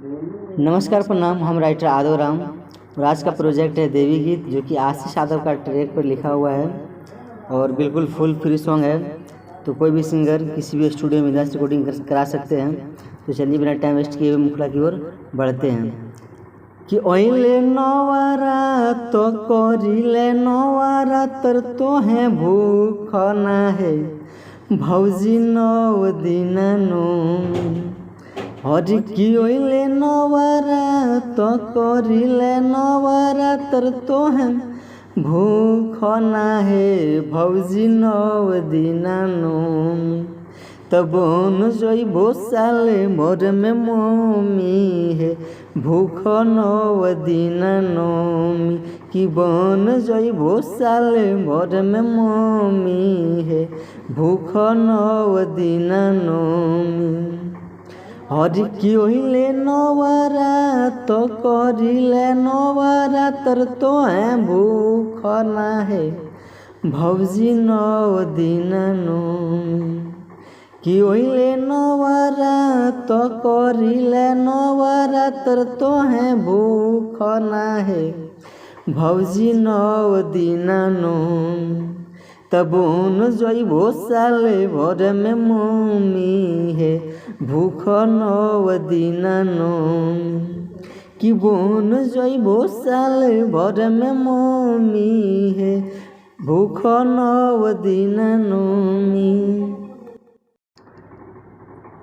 नमस्कार, प्रणाम। हम राइटर आदव राम और आज का प्रोजेक्ट है देवी गीत, जो कि आशीष यादव का ट्रैक पर लिखा हुआ है और बिल्कुल फुल फ्री सॉन्ग है। तो कोई भी सिंगर किसी भी स्टूडियो में डांस रिकॉर्डिंग करा सकते हैं। तो चलिए बिना टाइम वेस्ट किए हुए मुखला की ओर बढ़ते हैं। कि ओइले नवारा तो करिले नवारा तर तो है भूख ना है भौजी 9 दिन और कि ओइले नवारा तो करिले नवारा तर तो है भूख ना है भौजी 9 दिन तब जइबो साले मोर में मम्मी है भूख 9 दिन नमी कि बन जइबो साले मोर में मम्मी है भूख 9 दिन नमी और कि ओइले नवारा तो करिले नवारा तर तो है भूख ना है भौजी 9 दिन कि ओइले नवारा तो करिले नवारा तर तो है भूख ना है भौजी 9 दिन तब जइबो साले भर में मम्मी है भूख 9 दिन कि बोन जइबो साले भर में मम्मी है भूख 9 दिन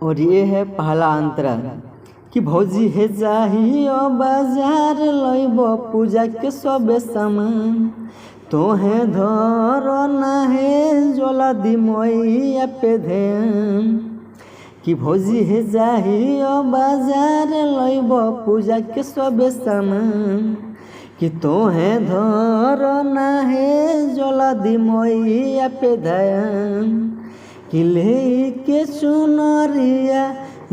और ये है पहला अंतरा कि भौजी है जाहियो बाजार लइब पूजा के सबे सामान तो है धर ना है जोला दी मैया पे ध्यान कि भौजी है जाहियो बाजार लइब पूजा के सबे सामान कि तो है धर ना है जोला दी मैया पे ध्यान कि ले के सुनरिया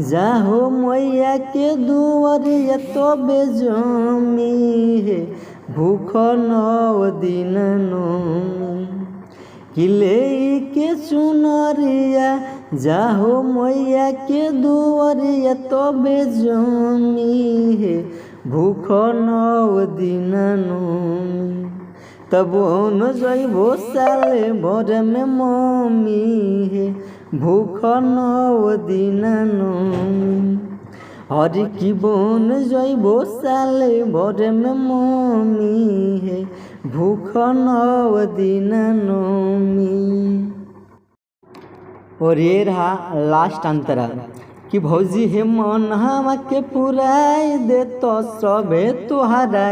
जाहो मैया के दुआरिया तो बेजमी है भूख 9 दिन कि ले के सुनरिया जाहो मैया के दुआरिया तो बेजमी है भूख 9 दिन तब जइबो साले भर में मम्मी है भूख 9 दिन और कि बोन जइबो साले भर में मम्मी है भूख 9 दिन और ये रहा लास्ट अंतरा कि भौजी है मन हम के पुराई दे तो सबे तुहरा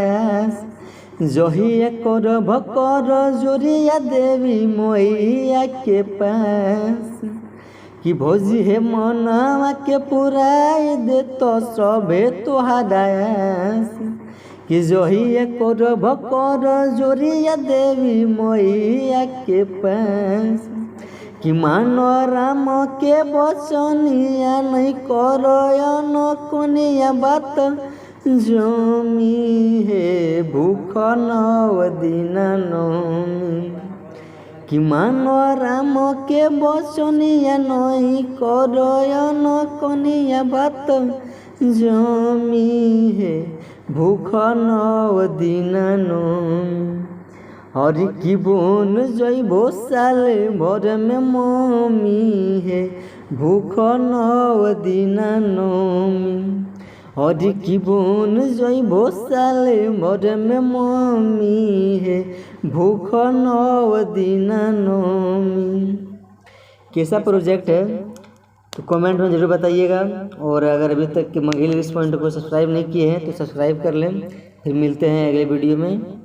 जहिया करब कर जोरिया देवी मैया के पास कि भौजी है मना के पुराई दे तो सबे तुहरा कि जहिया करब कर जोरिया देवी मैया के पास कि मानो राम के बचनिया नहीं करयन कोनिया बात जमी है भूख 9 दिन कि मानो राम के बचनिया नहीं करयन कनिया बात जमी है भूख 9 दिन और कि बोन जइबो साले भर में मम्मी है भूख 9 दिन और कि बोन जइबो साले भर में मम्मी है भूख 9 दिन कैसा प्रोजेक्ट है तो कमेंट में ज़रूर बताइएगा। और अगर अभी तक के मंगेली रिस्पॉन्ड को सब्सक्राइब नहीं किए हैं तो सब्सक्राइब कर लें। फिर मिलते हैं अगले वीडियो में।